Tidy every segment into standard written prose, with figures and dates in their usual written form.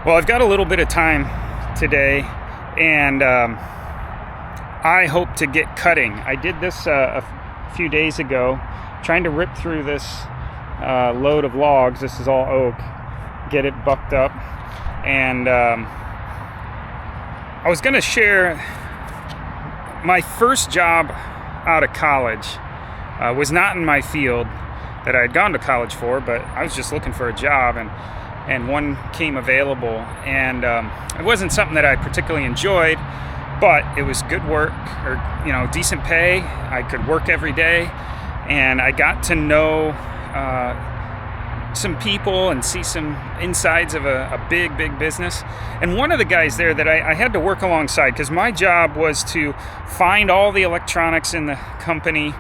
Well, I've got a little bit of time today, and I hope to get cutting. I did this a few days ago, trying to rip through this load of logs. This is all oak, get it bucked up, and I was going to share my first job out of college. Was not in my field that I had gone to college for, but I was just looking for a job, and one came available, and it wasn't something that I particularly enjoyed, but it was good work, or decent pay. I could work every day, and I got to know some people and see some insides of a big business. And one of the guys there that I had to work alongside, because my job was to find all the electronics in the company,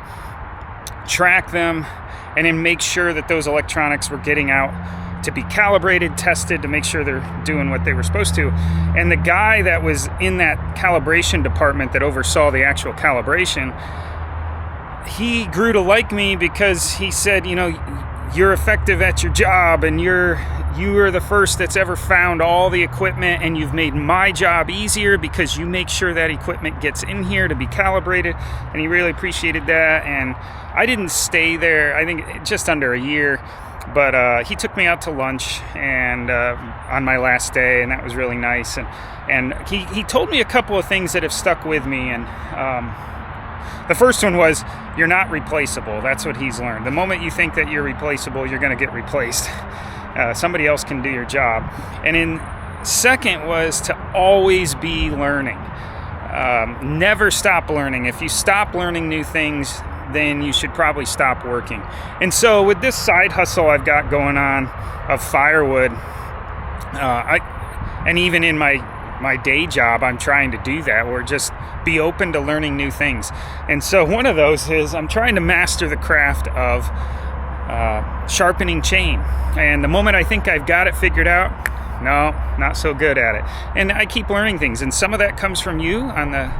track them, and then make sure that those electronics were getting out to be calibrated, tested, to make sure they're doing what they were supposed to. And the guy that was in that calibration department that oversaw the actual calibration, he grew to like me because he said, you're effective at your job, and you are the first that's ever found all the equipment, and you've made my job easier because you make sure that equipment gets in here to be calibrated. And he really appreciated that. And I didn't stay there, I think just under a year, but he took me out to lunch and on my last day, and that was really nice. And he told me a couple of things that have stuck with me. And the first one was, you're not replaceable. That's what he's learned. The moment you think that you're replaceable, you're going to get replaced. Somebody else can do your job. And then second was to always be learning. Never stop learning. If you stop learning new things, then you should probably stop working. And so with this side hustle I've got going on of Firewood, and even in my day job, I'm trying to do that, or just be open to learning new things. And so one of those is I'm trying to master the craft of sharpening chain. And the moment I think I've got it figured out, no, not so good at it. And I keep learning things, and some of that comes from you on the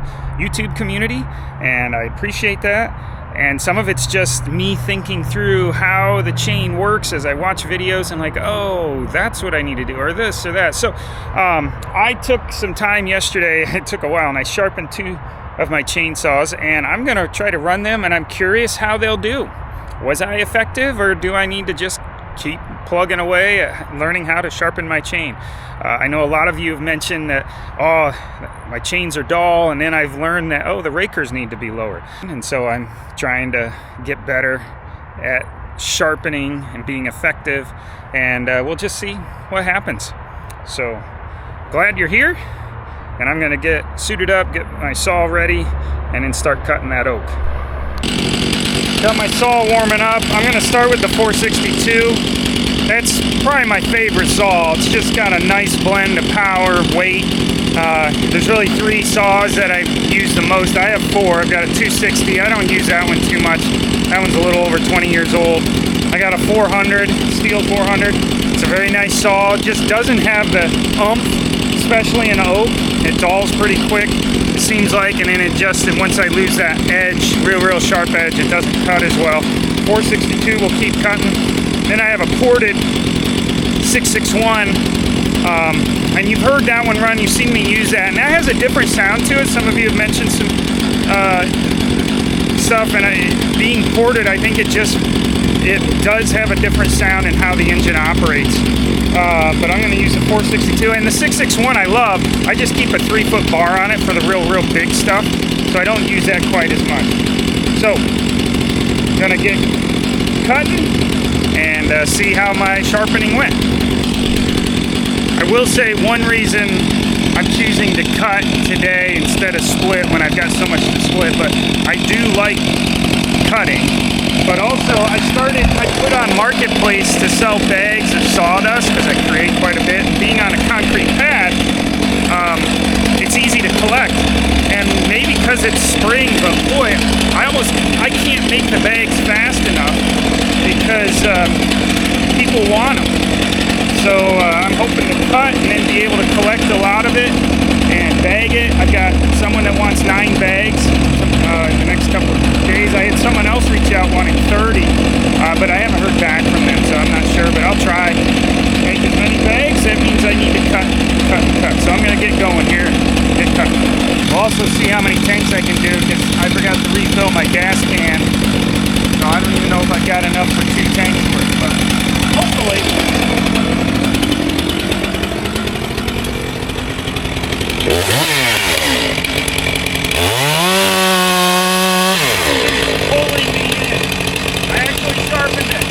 YouTube community, and I appreciate that. And some of it's just me thinking through how the chain works as I watch videos, and like, oh, that's what I need to do, or this or that. So I took some time yesterday, it took a while, and I sharpened 2 of my chainsaws, and I'm going to try to run them, and I'm curious how they'll do. Was I effective, or do I need to just keep plugging away at learning how to sharpen my chain? I know a lot of you have mentioned that, my chains are dull, and then I've learned that, the rakers need to be lowered. And so I'm trying to get better at sharpening and being effective, and we'll just see what happens. So glad you're here, and I'm going to get suited up, get my saw ready, and then start cutting that oak. Got my saw warming up. I'm going to start with the 462. That's probably my favorite saw. It's just got a nice blend of power, weight. There's really 3 saws that I use the most. I have 4. I've got a 260. I don't use that one too much. That one's a little over 20 years old. I got a 400, Stihl 400. It's a very nice saw. It just doesn't have the oomph, especially in oak. It dulls pretty quick, it seems like, and then once I lose that edge, real sharp edge, it doesn't cut as well. 462 will keep cutting. Then I have a ported 661, and you've heard that one run, you've seen me use that, and that has a different sound to it. Some of you have mentioned some stuff, and being ported, I think it does have a different sound in how the engine operates. But I'm going to use the 462, and the 661 I love. I just keep a 3-foot bar on it for the real big stuff, so I don't use that quite as much. So, gonna get cutting and see how my sharpening went. I will say one reason I'm choosing to cut today instead of split when I've got so much to split, but I do like cutting. But also I put on Marketplace to sell bags of sawdust, because I create quite a bit, and being on a concrete pad, it's easy to collect. And maybe because it's spring, but boy, I can't make the bags fast enough because people want them. So I'm hoping to cut and then be able to collect a lot of it and bag it. I've got someone that wants 9 bags in the next couple of days. I had someone else reach out wanting 30, but I haven't heard back from them, so I'm not sure, but I'll try. Make as many bags, that means I need to cut Pulling me in. I actually sharpened it.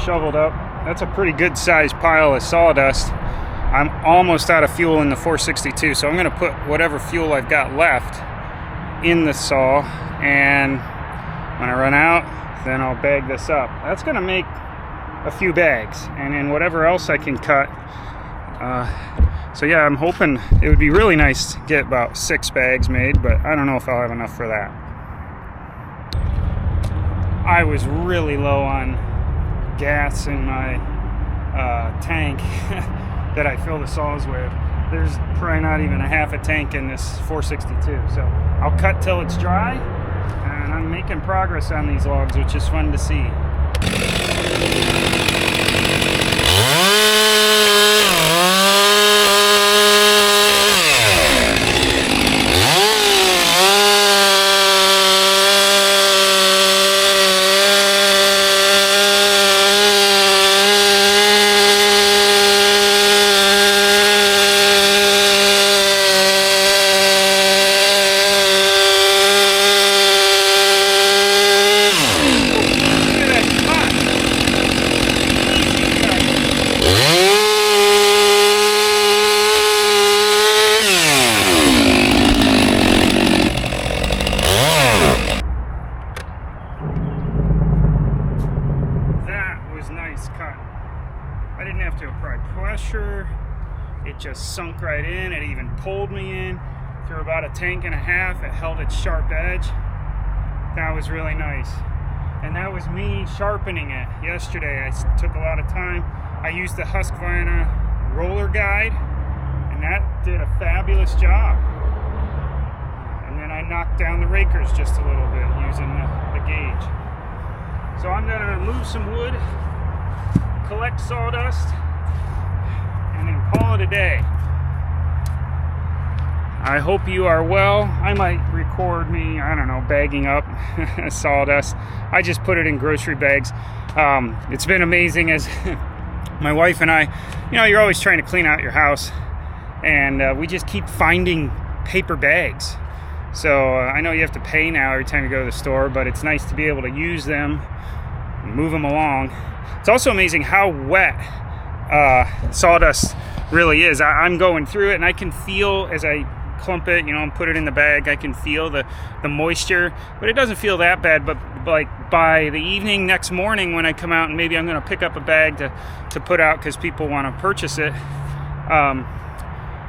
Shoveled up. That's a pretty good sized pile of sawdust. I'm almost out of fuel in the 462, so I'm going to put whatever fuel I've got left in the saw, and when I run out, then I'll bag this up. That's going to make a few bags, and then whatever else I can cut. So yeah, I'm hoping it would be really nice to get about 6 bags made, but I don't know if I'll have enough for that. I was really low on gas in my tank that I fill the saws with. There's probably not even a half a tank in this 462, so I'll cut till it's dry, and I'm making progress on these logs, which is fun to see. I didn't have to apply pressure. It just sunk right in. It even pulled me in through about a tank and a half. It held its sharp edge. That was really nice. And that was me sharpening it yesterday. I took a lot of time. I used the Husqvarna roller guide, and that did a fabulous job. And then I knocked down the rakers just a little bit using the gauge. So I'm gonna move some wood, collect sawdust, and then call it a day. I hope you are well. I might record me, I don't know, bagging up sawdust. I just put it in grocery bags. It's been amazing as my wife and I, you know, you're always trying to clean out your house, and we just keep finding paper bags. So I know you have to pay now every time you go to the store, but it's nice to be able to use them, move them along. It's also amazing how wet sawdust really is. I'm going through it and I can feel as I clump it, you know, and put it in the bag, I can feel the moisture, but it doesn't feel that bad. But like by the evening next morning when I come out and maybe I'm going to pick up a bag to put out because people want to purchase it,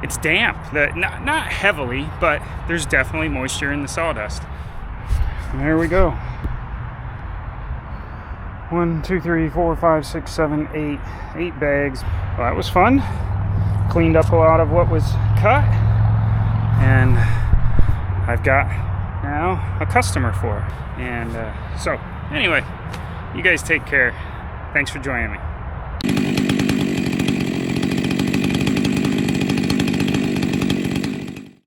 it's damp. Not heavily, but there's definitely moisture in the sawdust. And there we go. 1, 2, 3, 4, 5, 6, 7, 8 bags. Well, that was fun. Cleaned up a lot of what was cut, and I've got now a customer for it. And so anyway, you guys take care. Thanks for joining me.